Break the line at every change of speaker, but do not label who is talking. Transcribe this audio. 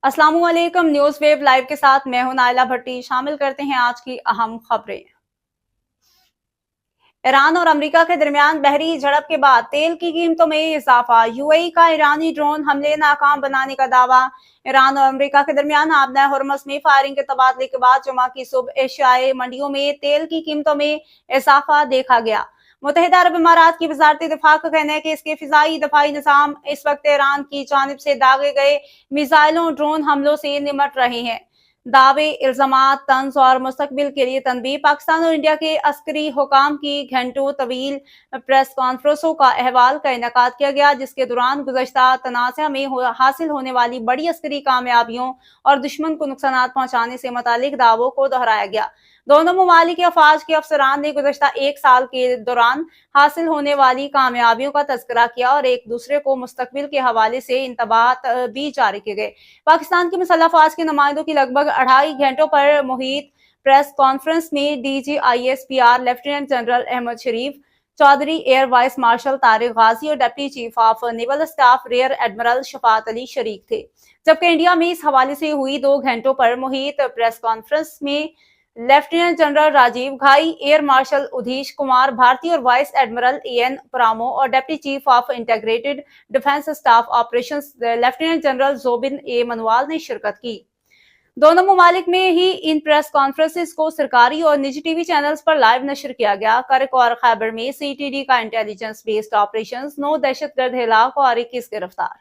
अस्सलाम वालेकुम। News wave live के साथ मैं हूं नाइला भट्टी। शामिल करते हैं आज की अहम खबरें। ईरान और अमेरिका के दरमियान बहरी झड़प के बाद तेल की कीमतों में इजाफा। यूएई का ईरानी ड्रोन हमले नाकाम बनाने का दावा। ईरान और अमेरिका के दरमियान आबना हुर्मुज़ में फायरिंग के तबादले के बाद जुमा की सुबह एशियाई मंडियों में तेल की कीमतों में इजाफा देखा गया। मुत्तहिदा अरब इमारात की वजारत दिफा का कहना है कि इसके फिजाई दफाई निजाम इस वक्त ईरान की जानिब से दागे गए मिसाइलों ड्रोन हमलों से निमट रहे हैं। दावे, इल्जामात, तंज और मुस्तकबिल के लिए तनबीह। पाकिस्तान और इंडिया के अस्करी हुकाम की घंटों तवील प्रेस कॉन्फ्रेंसों का अहवाल का इनेकाद किया गया, जिसके दौरान गुज़श्ता तनाज़ा में हासिल होने वाली बड़ी अस्करी कामयाबियों और दुश्मन को नुकसान पहुंचाने से मुतालिक दावों को दोहराया गया। दोनों ममालिक के अफवाज के अफसरान ने गुज़श्ता एक साल के दौरान हासिल होने वाली कामयाबियों का तज़किरा किया और एक दूसरे को मुस्तकबिल के हवाले से इंतबात भी जारी किए गए। पाकिस्तान की मुसल्लह अफवाज के नुमाइंदों की लगभग 2.5 घंटों पर मुहित प्रेस कॉन्फ्रेंस में DGISPR lieutenant general Ahmed Sharif Chaudhry, air vice marshal Tariq Ghazi और deputy chief of naval staff rear admiral Shafaat Ali Shareeq थे। जबकि इंडिया में इस हवाले से हुई 2 घंटों पर मुहित प्रेस कॉन्फ्रेंस में lieutenant general Rajiv Ghai, air marshal Awadhesh Kumar Bharti और वाइस एडमिरल EN प्रामो और deputy chief of integrated defence staff operations lieutenant general Zubin A Minwala ने शिरकत की। दोनों ममालिक में ही इन प्रेस कॉन्फ्रेंसेस को सरकारी और निजी टीवी चैनल्स पर लाइव नशर किया गया। करक और खैबर में CTD का इंटेलिजेंस बेस्ड ऑपरेशंस, 9 दहशतगर्द हिलाक और 21 गिरफ्तार।